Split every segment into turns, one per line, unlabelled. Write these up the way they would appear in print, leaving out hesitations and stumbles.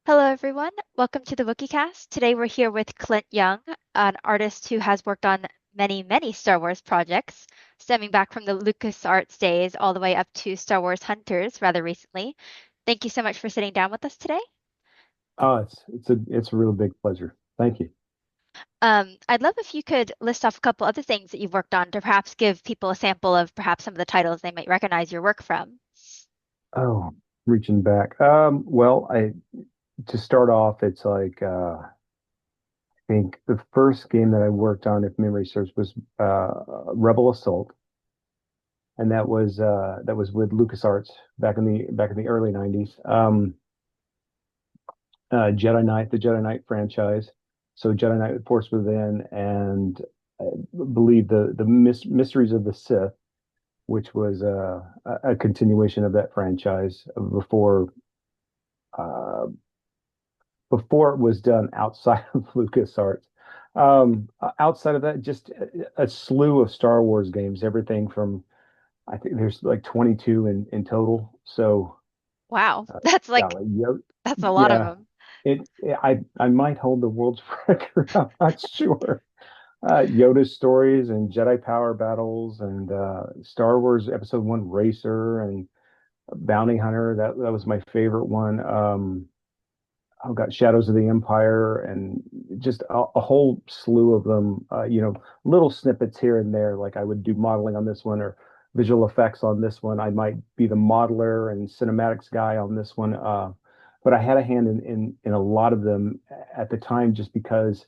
Hello, everyone. Welcome to the Wookieecast. Today we're here with Clint Young, an artist who has worked on many, many Star Wars projects, stemming back from the LucasArts days all the way up to Star Wars Hunters rather recently. Thank you so much for sitting down with us today.
Oh, it's a real big pleasure. Thank you.
I'd love if you could list off a couple other things that you've worked on to perhaps give people a sample of perhaps some of the titles they might recognize your work from.
Oh, reaching back. Well, I to start off, it's like I think the first game that I worked on, if memory serves, was Rebel Assault, and that was with LucasArts back in the early 90s. Jedi Knight, the Jedi Knight franchise. So Jedi Knight Force Within, and I believe the Mysteries of the Sith, which was a continuation of that franchise uh, before it was done outside of LucasArts. Outside of that, just a slew of Star Wars games, everything from I think there's like 22 in total. So
Wow,
golly,
that's a lot of
yeah,
them.
I might hold the world's record. I'm not sure. Yoda's stories and Jedi power battles and Star Wars Episode One Racer and Bounty Hunter. That was my favorite one. I've got Shadows of the Empire and just a whole slew of them. Little snippets here and there. Like I would do modeling on this one or visual effects on this one. I might be the modeler and cinematics guy on this one. But I had a hand in a lot of them at the time, just because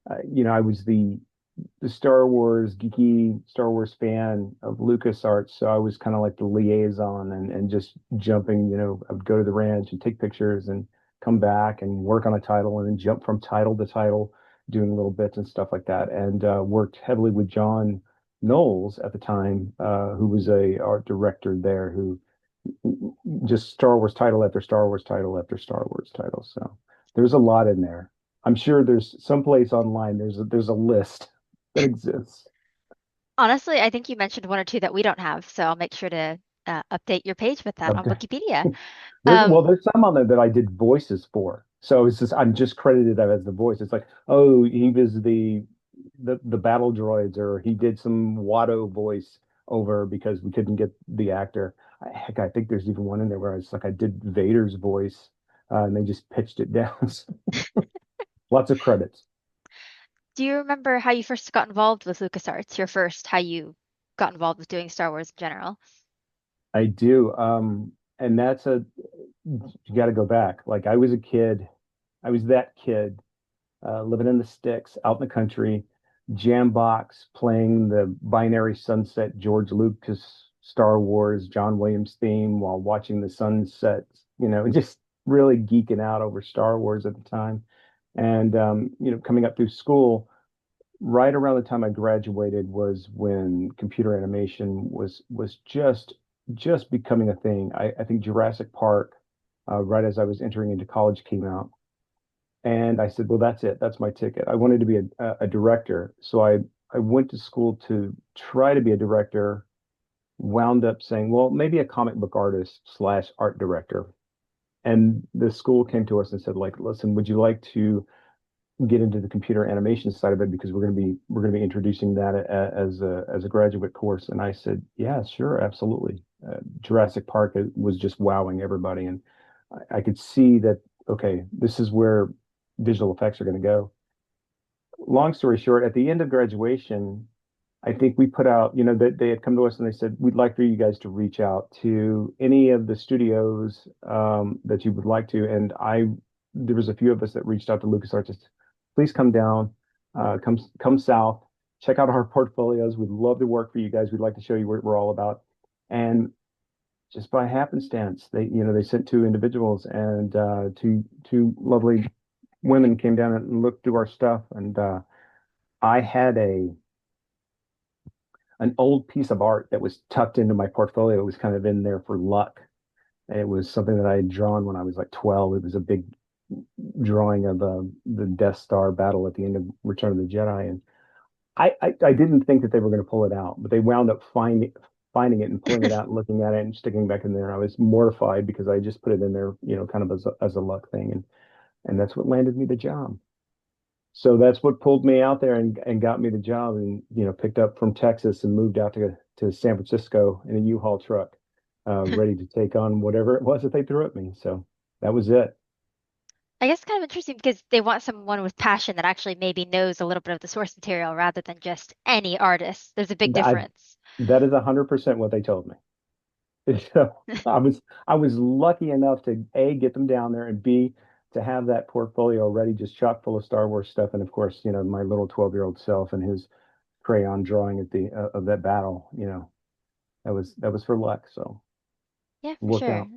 I was the Star Wars geeky Star Wars fan of LucasArts, so I was kind of like the liaison and just jumping. I would go to the ranch and take pictures and come back and work on a title and then jump from title to title, doing little bits and stuff like that. And worked heavily with John Knowles at the time, who was a art director there, who just Star Wars title after Star Wars title after Star Wars title. So there's a lot in there. I'm sure there's someplace online. There's a list that exists.
Honestly, I think you mentioned one or two that we don't have, so I'll make sure to update your page with that on
Okay.
Wikipedia.
There's
Um,
well, there's some on there that I did voices for. So it's just I'm just credited as the voice. It's like, oh, he was the battle droids, or he did some Watto voice over because we couldn't get the actor. Heck, I think there's even one in there where it's like I did Vader's voice, and they just pitched it down. Lots of credits.
do you remember how you first got involved with LucasArts? Your first, how you got involved with doing Star Wars in general?
I do. And that's you got to go back. Like I was a kid, I was that kid living in the sticks out in the country, jam box playing the binary sunset George Lucas Star Wars John Williams theme while watching the sunset, just really geeking out over Star Wars at the time. And coming up through school, right around the time I graduated was when computer animation was just becoming a thing. I think Jurassic Park, right as I was entering into college, came out, and I said, "Well, that's it. That's my ticket." I wanted to be a director, so I went to school to try to be a director. Wound up saying, "Well, maybe a comic book artist slash art director." And the school came to us and said, like, "Listen, would you like to get into the computer animation side of it, because we're going to be introducing that as a graduate course?" And I said, "Yeah, sure, absolutely." Jurassic Park was just wowing everybody, and I could see that. Okay, this is where visual effects are going to go. Long story short, at the end of graduation, I think we put out, that they had come to us and they said, "We'd like for you guys to reach out to any of the studios that you would like to." And there was a few of us that reached out to LucasArts. Just, please come down, come south, check out our portfolios. We'd love to work for you guys. We'd like to show you what we're all about. And just by happenstance, they sent two individuals, and two lovely women came down and looked through our stuff. And I had an old piece of art that was tucked into my portfolio. It was kind of in there for luck. And it was something that I had drawn when I was like 12. It was a big drawing of the Death Star battle at the end of Return of the Jedi. And I didn't think that they were going to pull it out, but they wound up finding it and pulling it out and looking at it and sticking it back in there. I was mortified because I just put it in there, kind of as a luck thing. And and that's what landed me the job. So that's what pulled me out there and got me the job, and picked up from Texas and moved out to San Francisco in a U-Haul truck, ready to take on whatever it was that they threw at me. So that was it.
I guess kind of interesting because they want someone with passion that actually maybe knows a little bit of the source material rather than just any artist. There's a big
I
difference.
That is 100% what they told me. So I was lucky enough to A, get them down there, and B, to have that portfolio already just chock full of Star Wars stuff. And of course, my little 12-year-old self and his crayon drawing at the of that battle, that was for luck. So
Yeah,
it
for
worked
sure.
out.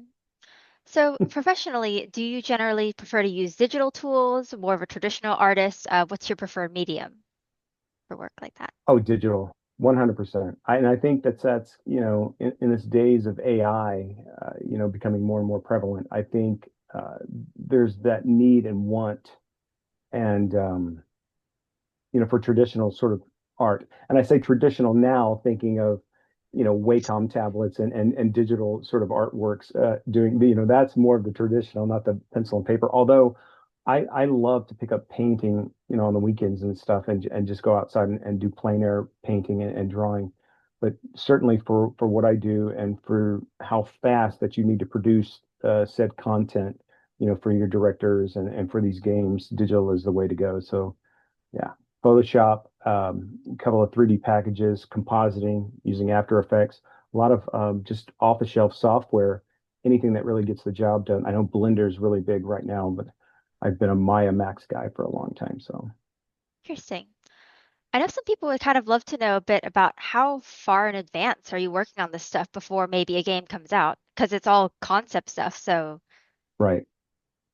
So professionally, do you generally prefer to use digital tools, more of a traditional artist? What's your preferred medium for work like that?
Oh, digital, 100%. And I think that's in this days of AI, becoming more and more prevalent. I think there's that need and want, and for traditional sort of art. And I say traditional now, thinking of, Wacom tablets and digital sort of artworks, doing, that's more of the traditional, not the pencil and paper. Although I love to pick up painting, on the weekends and stuff, and just go outside and do plein air painting and drawing. But certainly for what I do and for how fast that you need to produce said content, for your directors and for these games, digital is the way to go. So yeah, Photoshop, a couple of 3D packages, compositing using After Effects, a lot of just off-the-shelf software, anything that really gets the job done. I know Blender is really big right now, but I've been a Maya Max guy for a long time. So,
Interesting. I know some people would kind of love to know a bit about how far in advance are you working on this stuff before maybe a game comes out? Because it's all concept stuff. So,
right.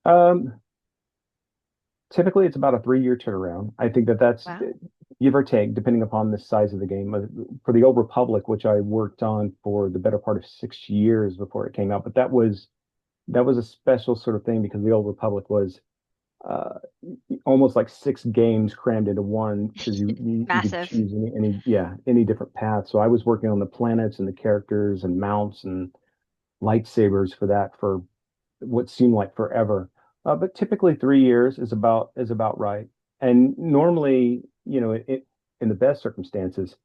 Um, Typically, it's about a 3-year turnaround. I think that's
wow,
give or take, depending upon the size of the game. For the Old Republic, which I worked on for the better part of 6 years before it came out, but that was a special sort of thing because the Old Republic was uh, almost like 6 games crammed into one because you could
massive.
choose any different path. So I was working on the planets and the characters and mounts and lightsabers for that for what seemed like forever. But typically 3 years is about right. And normally, in the best circumstances,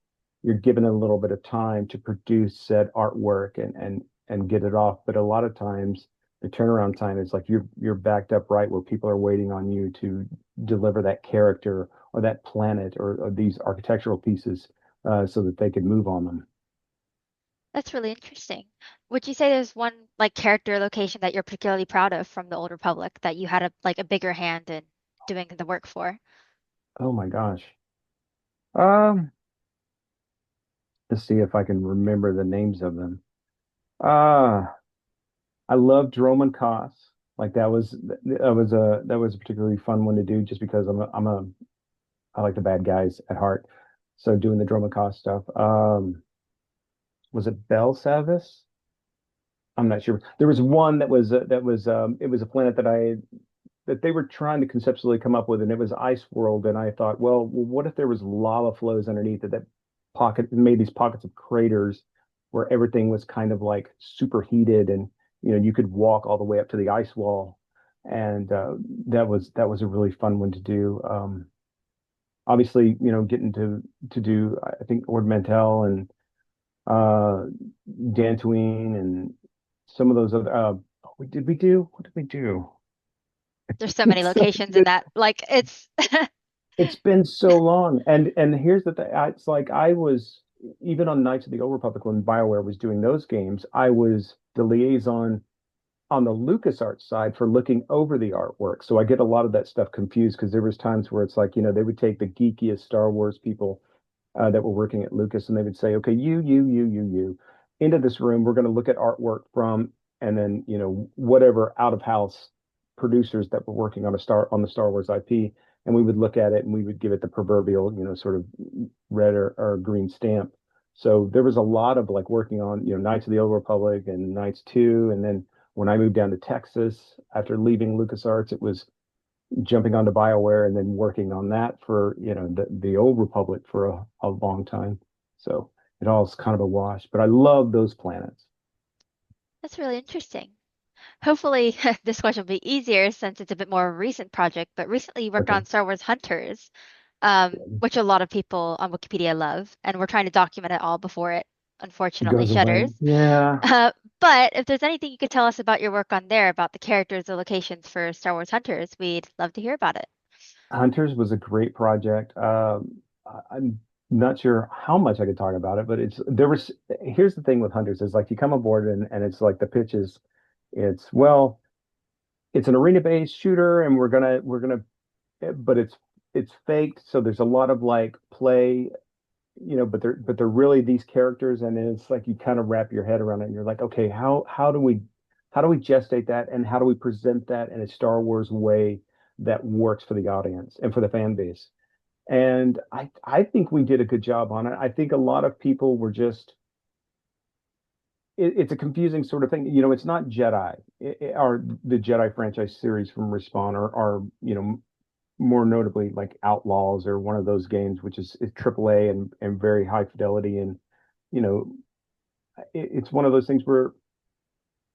you're given a little bit of time to produce said artwork and get it off. But a lot of times, the turnaround time is like you're backed up right where people are waiting on you to deliver that character or that planet or these architectural pieces, so that they could move on them.
That's really interesting. Would you say there's one like character location that you're particularly proud of from the Old Republic that you had a bigger hand in doing the work for?
Oh my gosh. Um, let's see if I can remember the names of them. Uh, I love Droman Koss. Like that was a particularly fun one to do just because I like the bad guys at heart. So doing the Droman Koss stuff. Was it Bell Savis? I'm not sure. There was one that was it was a planet that they were trying to conceptually come up with, and it was ice world. And I thought, well, what if there was lava flows underneath it that made these pockets of craters where everything was kind of like superheated, and you could walk all the way up to the ice wall, and that was a really fun one to do. Obviously, getting to do, I think, Ord Mantell and uh, Dantooine and some of those other. What did we do?
There's so many
So
locations in that. Like it's
it's been so long, and here's the thing. It's like I was even on Knights of the Old Republic when BioWare was doing those games. I was the liaison on the LucasArts side for looking over the artwork. So I get a lot of that stuff confused because there was times where it's like they would take the geekiest Star Wars people that were working at Lucas, and they would say, okay, you, into this room. We're going to look at artwork from, and then whatever out of house producers that were working on the Star Wars IP, and we would look at it and we would give it the proverbial, sort of red or green stamp. So there was a lot of like working on, Knights of the Old Republic and Knights 2, and then when I moved down to Texas after leaving LucasArts, it was jumping onto BioWare and then working on that for, the Old Republic for a long time. So it all is kind of a wash, but I love those planets.
that's really interesting. Hopefully, this question will be easier since it's a bit more recent project, but recently you worked
Okay.
on Star Wars Hunters, which a lot of people on Wikipedia love, and we're trying to document it all before it
It
unfortunately
goes away.
shutters.
Yeah.
Uh, but if there's anything you could tell us about your work on there, about the characters or locations for Star Wars Hunters, we'd love to hear about it.
Hunters was a great project. I'm not sure how much I could talk about it, but here's the thing with Hunters is like you come aboard and it's like the pitch is it's well, it's an arena-based shooter and we're gonna but it's faked, so there's a lot of like play, but they're really these characters, and it's like you kind of wrap your head around it and you're like, okay, how do we gestate that and how do we present that in a Star Wars way that works for the audience and for the fan base? And I think we did a good job on it. I think a lot of people were just it's a confusing sort of thing. It's not Jedi or the Jedi franchise series from Respawn or more notably like Outlaws or one of those games, which is AAA and very high fidelity. And, you know, it's one of those things where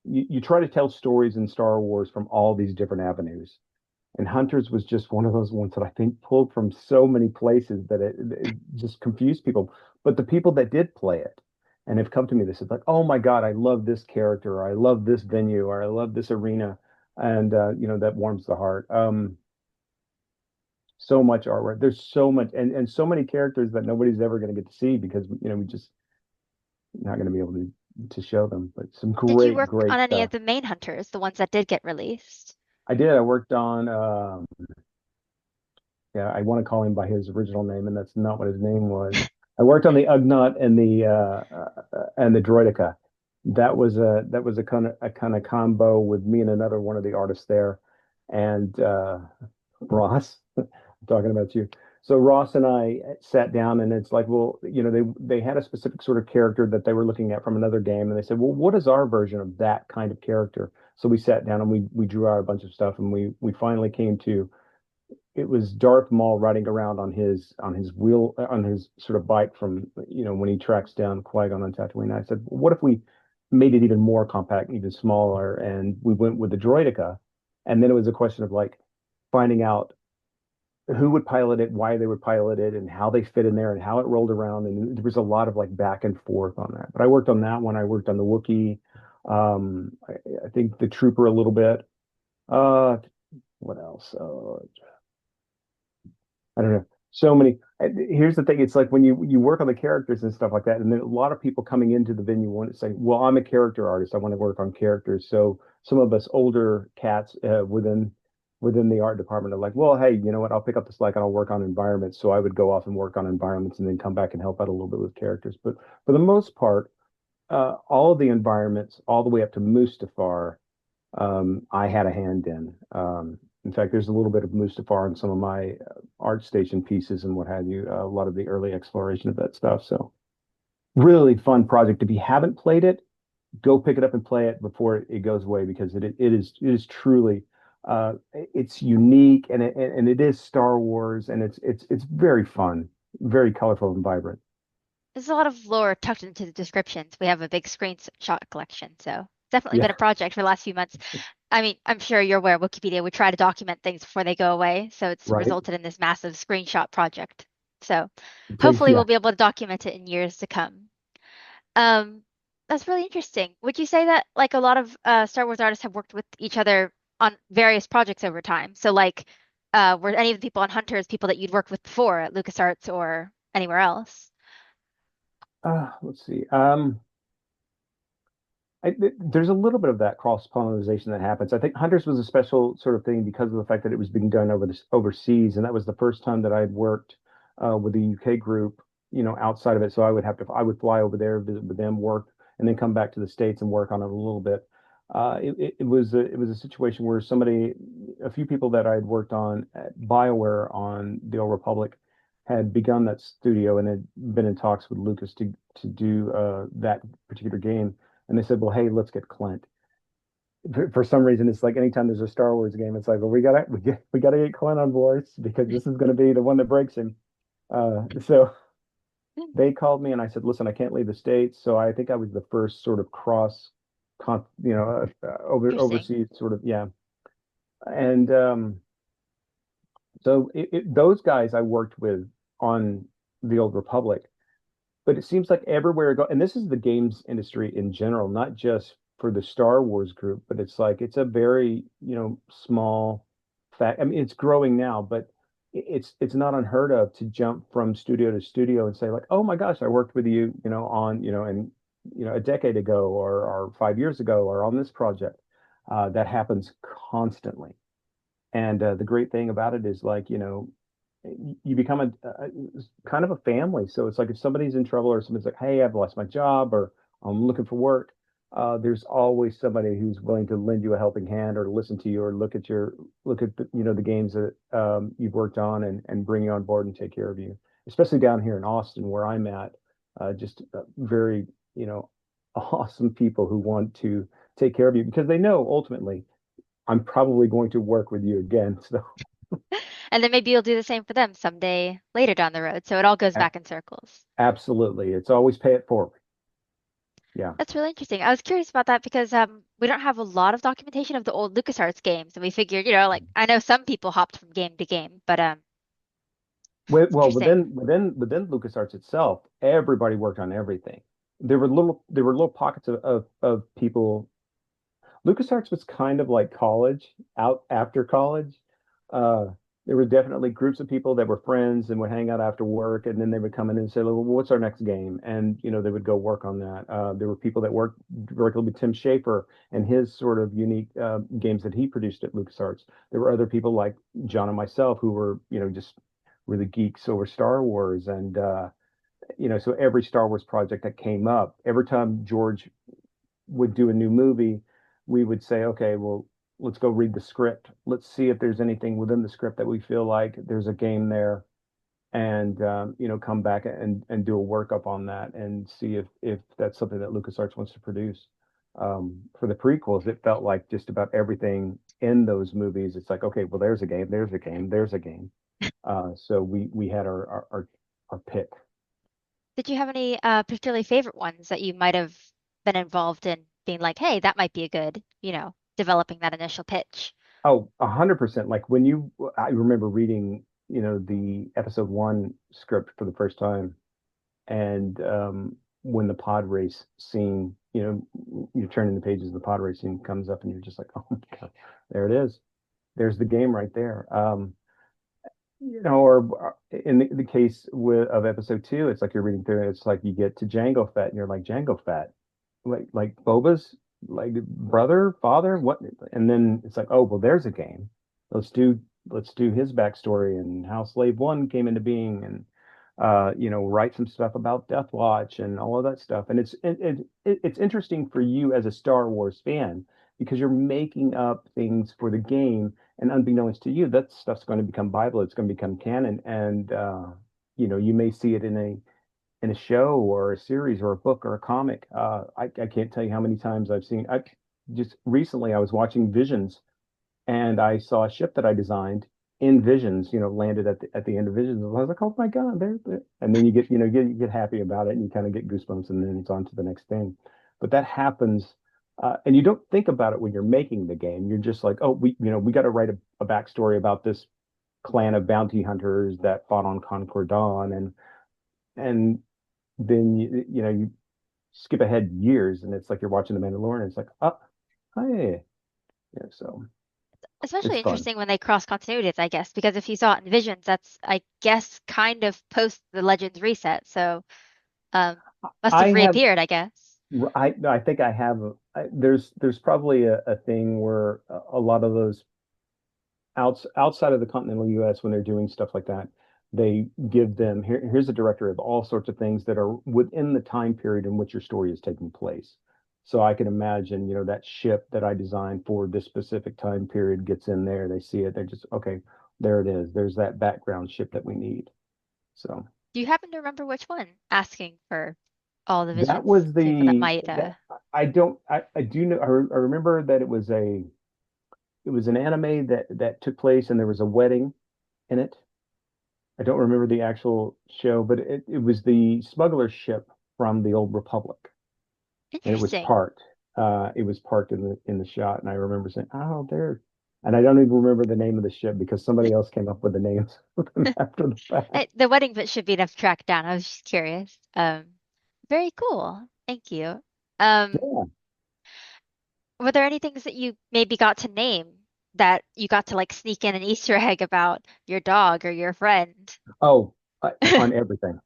you try to tell stories in Star Wars from all these different avenues. And Hunters was just one of those ones that I think pulled from so many places that it just confused people. But the people that did play it and have come to me, they said like, "Oh my God, I love this character, or I love this venue, or I love this arena," and that warms the heart. So much artwork. There's so much and so many characters that nobody's ever going to get to see because we just not going to be able to show them. But some
Did you
great,
work
great
on any
stuff.
of the main hunters, the ones that did get released?
I did. I worked on yeah, I want to call him by his original name, and that's not what his name was. I worked on the Ugnaught and the Droideka. That was a kind of combo with me and another one of the artists there, and Ross. I'm talking about you. So Ross and I sat down, and it's like, well, they had a specific sort of character that they were looking at from another game, and they said, well, what is our version of that kind of character? So we sat down and we drew out a bunch of stuff, and we finally came to it was Darth Maul riding around on his sort of bike from when he tracks down Qui-Gon on Tatooine. I said, what if we made it even more compact, even smaller, and we went with the Droideka, and then it was a question of like finding out who would pilot it, why they would pilot it, and how they fit in there, and how it rolled around, and there was a lot of like back and forth on that. But I worked on that one. I worked on the Wookiee. I think the Trooper a little bit. Uh, what else? I don't know. So many. Here's the thing. It's like when you work on the characters and stuff like that, and then a lot of people coming into the venue want to say, "Well, I'm a character artist. I want to work on characters." So some of us older cats within the art department are like, "Well, hey, you know what? I'll pick up the slack and I'll work on environments." So I would go off and work on environments and then come back and help out a little bit with characters. But for the most part, all of the environments, all the way up to Mustafar, I had a hand in. In fact, there's a little bit of Mustafar in some of my art station pieces and what have you, a lot of the early exploration of that stuff. So really fun project. If you haven't played it, go pick it up and play it before it goes away because it is truly it's unique and it is Star Wars and it's very fun, very colorful and vibrant.
There's a lot of lore tucked into the descriptions. We have a big screenshot collection, so definitely been
Yeah,
a project for the last few months. I mean, I'm sure you're aware Wikipedia would try to document things before they go away, so it's
right.
resulted in this massive screenshot project. So
It takes
hopefully we'll
yeah.
be able to document it in years to come. Um, that's really interesting. Would you say that like a lot of Star Wars artists have worked with each other on various projects over time? So like, were any of the people on Hunters people that you'd worked with before at LucasArts or anywhere else?
Let's see. There's a little bit of that cross-pollination that happens. I think Hunters was a special sort of thing because of the fact that it was being done overseas, and that was the first time that I had worked with the UK group, outside of it. So I would fly over there, visit with them, work, and then come back to the States and work on it a little bit. It was a situation where a few people that I had worked on at BioWare on the Old Republic had begun that studio and had been in talks with Lucas to do that particular game, and they said, well, hey, let's get Clint. For some reason, it's like anytime there's a Star Wars game, it's like, well, we gotta get Clint on board because this is going to be the one that breaks him. So they called me and I said, listen, I can't leave the States. So I think I was the first sort of cross.
Interesting.
overseas sort of, yeah. And so those guys I worked with on the Old Republic, but it seems like everywhere I go, and this is the games industry in general, not just for the Star Wars group, but it's like it's a very, small fact. I mean, it's growing now, but it's not unheard of to jump from studio to studio and say like, oh my gosh, I worked with you, on, and a decade ago or 5 years ago or on this project. That happens constantly. And the great thing about it is like, you become a kind of a family. So it's like if somebody's in trouble or somebody's like, hey, I've lost my job or I'm looking for work, there's always somebody who's willing to lend you a helping hand or listen to you or look at the games that you've worked on and bring you on board and take care of you. Especially down here in Austin where I'm at, just very, awesome people who want to take care of you because they know ultimately I'm probably going to work with you again. So
And then maybe you'll do the same for them someday later down the road. So it all goes
a-
back in circles.
absolutely, it's always pay it forward. Yeah.
That's really interesting. I was curious about that because we don't have a lot of documentation of the old LucasArts games, and we figured, like I know some people hopped from game to game, but it's
Well,
interesting.
within LucasArts itself, everybody worked on everything. There were little pockets of people. LucasArts was kind of like college, out after college. Uh, there were definitely groups of people that were friends and would hang out after work, and then they would come in and say, "Well, what's our next game?" And they would go work on that. There were people that worked directly with Tim Schafer and his sort of unique games that he produced at LucasArts. There were other people like John and myself who were, just really geeks over Star Wars, and so every Star Wars project that came up, every time George would do a new movie, we would say, okay, well, let's go read the script. Let's see if there's anything within the script that we feel like there's a game there, and come back and do a workup on that and see if that's something that LucasArts wants to produce. For the prequels, it felt like just about everything in those movies. It's like, okay, well, there's a game, there's a game, there's a game. So we had our pick.
Did you have any particularly favorite ones that you might have been involved in being like, hey, that might be a good, developing that initial pitch?
Oh, 100%. Like I remember reading, the episode one script for the first time. And when the pod race scene, you're turning the pages, the pod race scene comes up and you're just like, oh my God, there it is. There's the game right there. Or in the case of episode two, it's like you're reading through it. It's like you get to Jango Fett and you're like, Jango Fett, like Boba's like brother, father, what? And then it's like, oh, well, there's a game. Let's do let's do his backstory and how Slave One came into being, and write some stuff about Death Watch and all of that stuff. And it's interesting for you as a Star Wars fan because you're making up things for the game, and unbeknownst to you, that stuff's going to become Bible. It's going to become canon, and you may see it in a show or a series or a book or a comic. I can't tell you how many times I've seen. I just recently I was watching Visions and I saw a ship that I designed in Visions. Landed at the end of Visions. I was like, oh my God, there. And then you get happy about it and you kind of get goosebumps and then it's on to the next thing. But that happens. And you don't think about it when you're making the game. You're just like, oh, we got to write a backstory about this clan of bounty hunters that fought on Concord Dawn, and then you skip ahead years and it's like you're watching The Mandalorian. It's like, oh, hey, yeah. So it's
Especially
fun.
interesting when they cross continuities, I guess, because if you saw it in Visions, that's, I guess, kind of post the Legends reset. So, must
I
have
have,
reappeared, I guess.
I think I have. There's probably a thing where a lot of those outside of the continental U.S. when they're doing stuff like that, they give them here's a directory of all sorts of things that are within the time period in which your story is taking place. So I can imagine, that ship that I designed for this specific time period gets in there, they see it, they're just, okay, there it is. There's that background ship that we need. So
Do you happen to remember which one? Asking for all the
that
Visions
was
people that
the
might.
that I don't I do know I remember that it was an anime that took place and there was a wedding in it. I don't remember the actual show, but it was the smuggler ship from the Old Republic, and it was
Interesting.
parked. It was parked in the shot, and I remember saying, "Oh, there." And I don't even remember the name of the ship because somebody else came up with the names of them after the fact.
The wedding bit should be enough to track down. I was just curious. Very cool. Thank you. Um,
Yeah.
were there any things that you maybe got to name that you got to like sneak in an Easter egg about your dog or your friend?
Oh, on everything.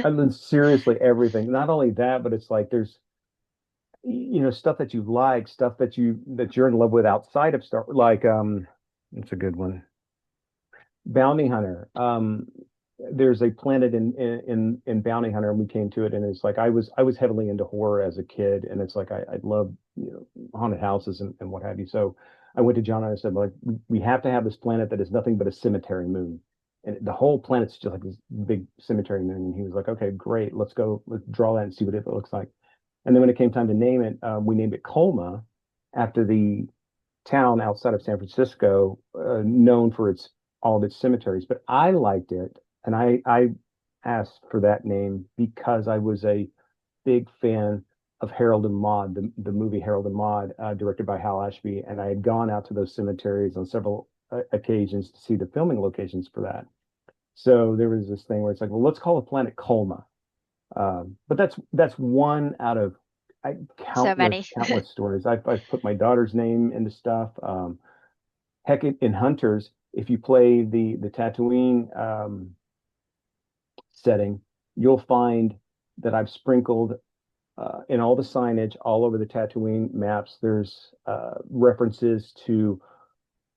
I mean, seriously, everything. Not only that, but it's like there's stuff that you like, stuff that you're in love with outside of Star, like it's a good one. Bounty Hunter. There's a planet in Bounty Hunter, and we came to it, and it's like I was heavily into horror as a kid, and it's like I love haunted houses and what have you. So I went to John and I said, like, we have to have this planet that is nothing but a cemetery moon, and the whole planet's just like this big cemetery moon. And he was like, okay, great, let's go, let's draw that and see what it looks like. And then when it came time to name it, we named it Colma after the town outside of San Francisco, known for its all of its cemeteries. But I liked it, and I asked for that name because I was a big fan of Harold and Maude, the movie Harold and Maude, directed by Hal Ashby, and I had gone out to those cemeteries on several occasions to see the filming locations for that. So there was this thing where it's like, well, let's call the planet Colma. But that's one out of
So
countless
many.
countless stories. I've put my daughter's name into stuff. Heck, in Hunters, if you play the Tatooine setting, you'll find that I've sprinkled in all the signage all over the Tatooine maps. There's references to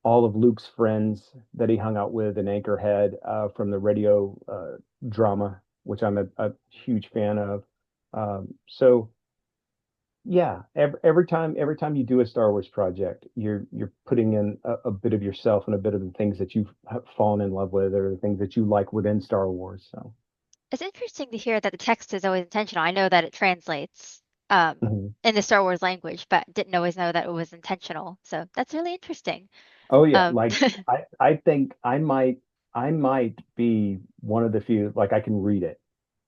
all of Luke's friends that he hung out with in Anchorhead from the radio drama, which I'm a huge fan of. So yeah, every time you do a Star Wars project, you're putting in a bit of yourself and a bit of the things that you've fallen in love with or the things that you like within Star Wars. So
It's interesting to hear that the text is always intentional. I know that it translates
mhm.
in the Star Wars language, but didn't always know that it was intentional. So that's really interesting.
Oh yeah,
Um,
like I think I might be one of the few, like, I can read it.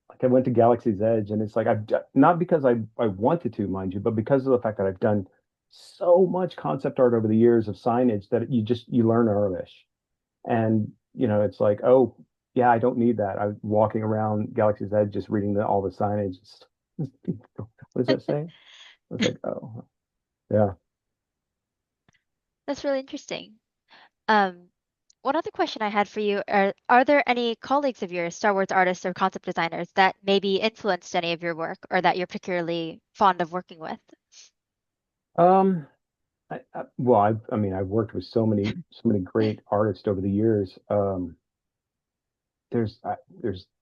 Like, I went to Galaxy's Edge, and it's like not because I wanted to, mind you, but because of the fact that I've done so much concept art over the years of signage that you learn Arabic. And it's like, oh yeah, I don't need that. I'm walking around Galaxy's Edge just reading all the signage. What does that say? I was like, oh yeah.
that's really interesting. Um, one other question I had for you are there any colleagues of yours, Star Wars artists or concept designers, that maybe influenced any of your work or that you're particularly fond of working with?
Um, well, I mean, I've worked with so many great artists over the years. There's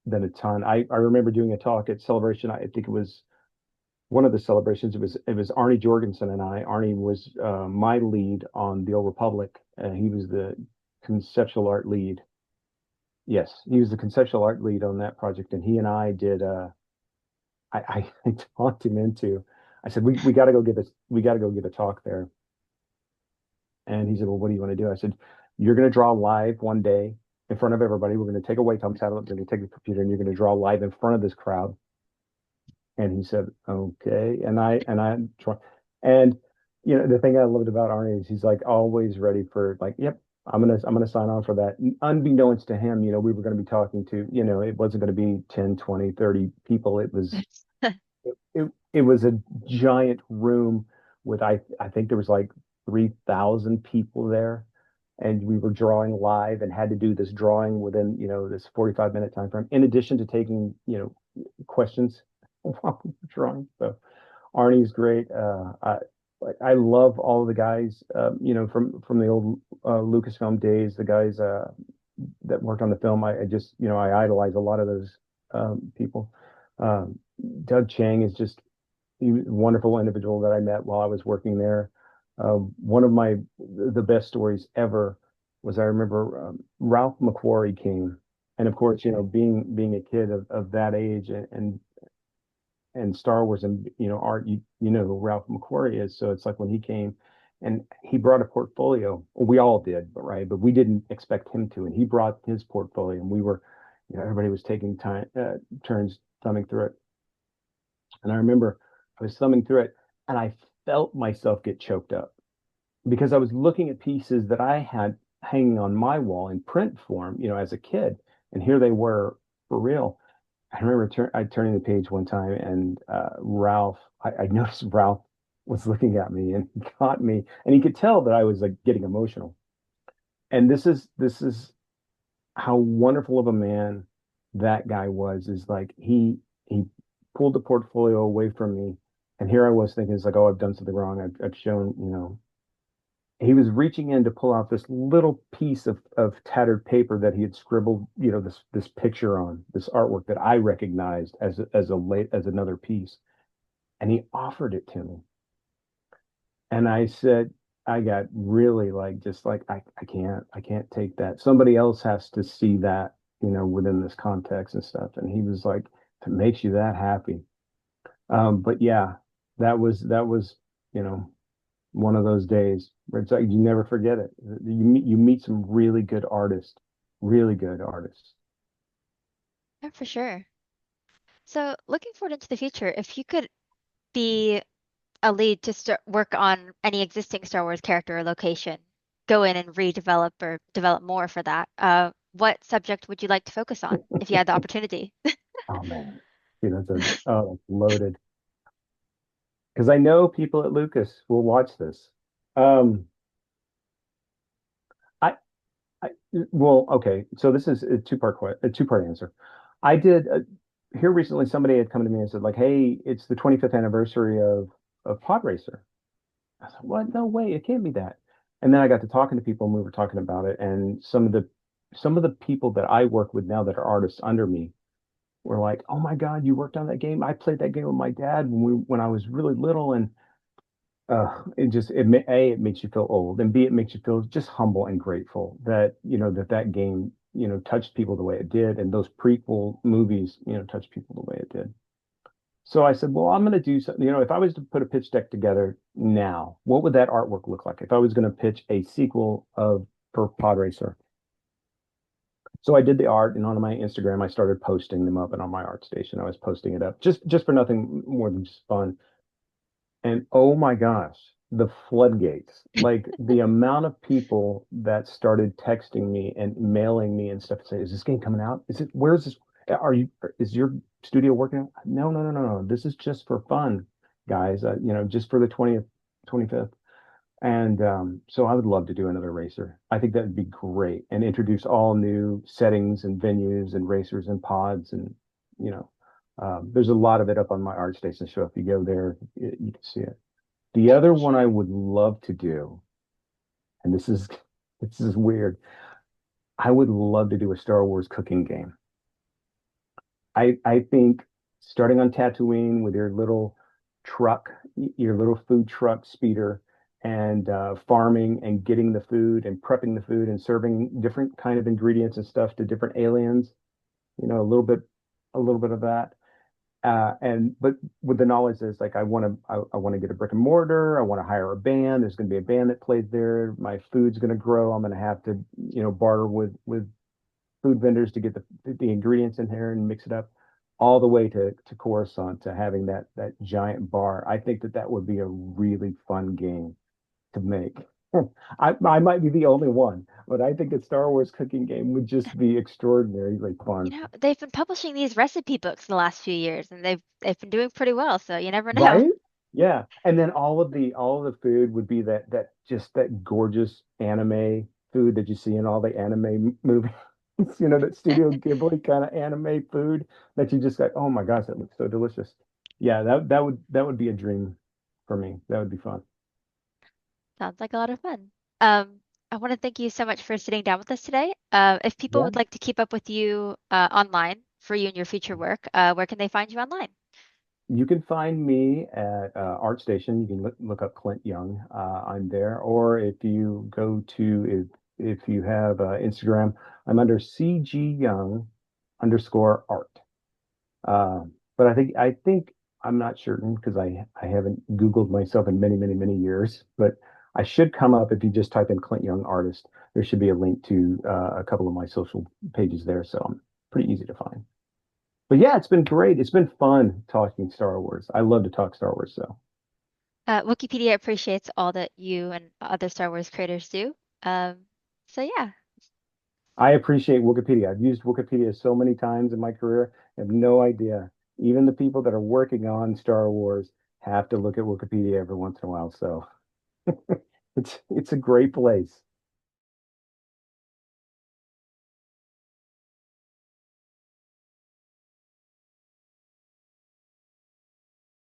been a ton. I remember doing a talk at Celebration. I think it was one of the celebrations. It was Arnie Jorgensen and I. Arnie was my lead on The Old Republic. He was the conceptual art lead. Yes, he was the conceptual art lead on that project, and he and I did. I talked him into. I said we got to go give this. We got to go give a talk there. And he said, well, what do you want to do? I said, you're going to draw live one day in front of everybody. We're going to take a Wacom tablet, we're going to take the computer, and you're going to draw live in front of this crowd. And he said, okay. And I try. And the thing I loved about Arnie is he's like always ready for, like, yep, I'm gonna sign on for that. Unbeknownst to him, we were going to be talking to, it wasn't going to be 10, 20, 30 people. It was a giant room with, I think there was like 3,000 people there, and we were drawing live and had to do this drawing within this 45-minute time frame, in addition to taking questions while we were drawing. So Arnie's great. I love all of the guys, from the old Lucasfilm days, the guys that worked on the film. I just, I idolize a lot of those people. Um, Doug Chang is just he was a wonderful individual that I met while I was working there. One of the best stories ever was, I remember, Ralph McQuarrie came, and of course, being a kid of that age, and Star Wars and art, you know who Ralph McQuarrie is. So it's like when he came and he brought a portfolio. We all did, but right, but we didn't expect him to, and he brought his portfolio, and we were, everybody was taking time turns thumbing through it. And I remember I was thumbing through it, and I felt myself get choked up because I was looking at pieces that I had hanging on my wall in print form, as a kid, and here they were for real. I remember I turning the page one time and I noticed Ralph was looking at me and he caught me, and he could tell that I was like getting emotional. And this is how wonderful of a man that guy was. Is like he pulled the portfolio away from me, and here I was thinking, it's like, oh, I've done something wrong. I've shown, he was reaching in to pull out this little piece of tattered paper that he had scribbled, this picture on, this artwork that I recognized as another piece, and he offered it to me. And I said, I got really like just like I can't take that. Somebody else has to see that, within this context and stuff. And he was like, if it makes you that happy. But yeah, that was, you know, one of those days where it's like you never forget it. You meet some really good artists.
Yeah, for sure. So, looking forward into the future, if you could be a lead to start work on any existing Star Wars character or location, go in and redevelop or develop more for that, what subject would you like to focus on if you had the opportunity?
Oh man, that's loaded. Because I know people at Lucas will watch this. Um, I, I well, okay. So this is a two-part answer. I did here recently. Somebody had come to me and said, like, "Hey, it's the 25th anniversary of Pod Racer." I said, "What? No way! It can't be that." And then I got to talking to people, and we were talking about it. And some of the people that I work with now that are artists under me were like, "Oh my God, you worked on that game! I played that game with my dad when I was really little." And it makes you feel old, and B, it makes you feel just humble and grateful that that game touched people the way it did, and those prequel movies touched people the way it did. So I said, well, I'm going to do something. If I was to put a pitch deck together now, what would that artwork look like if I was going to pitch a sequel of for Pod Racer? So I did the art, and on my Instagram I started posting them up, and on my art station I was posting it up just for nothing more than just fun. And oh my gosh, the floodgates, like the amount of people that started texting me and mailing me and stuff to say, is this game coming out? Where's this? Is your studio working out? No, no, no, no, no. This is just for fun, guys, just for the 20th, 25th. And so I would love to do another racer. I think that would be great and introduce all new settings and venues and racers and pods. And, you know, there's a lot of it up on my ArtStation. So if you go there, you can see it. The
Yeah,
other
for
one I
sure.
would love to do, and this is weird. I would love to do a Star Wars cooking game. I think starting on Tatooine with your little truck, your little food truck speeder, and farming and getting the food and prepping the food and serving different kind of ingredients and stuff to different aliens, a little bit of that. And but with the knowledge that it's like I want to get a brick and mortar. I want to hire a band. There's going to be a band that plays there. My food's going to grow. I'm going to have to barter with food vendors to get the ingredients in here and mix it up, all the way to Coruscant to having that giant bar. I think that would be a really fun game to make. I might be the only one, but I think a Star Wars cooking game would just be extraordinarily fun.
They've been publishing these recipe books in the last few years, and they've been doing pretty well, so you never know.
Right? Yeah. And then all of the food would be that gorgeous anime food that you see in all the anime movies, that Studio Ghibli kind of anime food that you just like, oh my gosh, that looks so delicious. Yeah, that would be a dream for me. That would be fun.
Sounds like a lot of fun. I want to thank you so much for sitting down with us today. If people
Yeah.
would like to keep up with you online for you and your future work, where can they find you online?
You can find me at ArtStation. You can look up Clint Young. I'm there. Or if you go to if you have Instagram, I'm under CG Young _art. Uh, but I think I'm not certain because I haven't Googled myself in many, many, many years. But I should come up if you just type in Clint Young artist. There should be a link to a couple of my social pages there. So I'm pretty easy to find. But yeah, it's been great. It's been fun talking Star Wars. I love to talk Star Wars, so
Wookieepedia appreciates all that you and other Star Wars creators do. Um, so yeah.
I appreciate Wikipedia. I've used Wikipedia so many times in my career. I have no idea. Even the people that are working on Star Wars have to look at Wikipedia every once in a while. So it's a great place.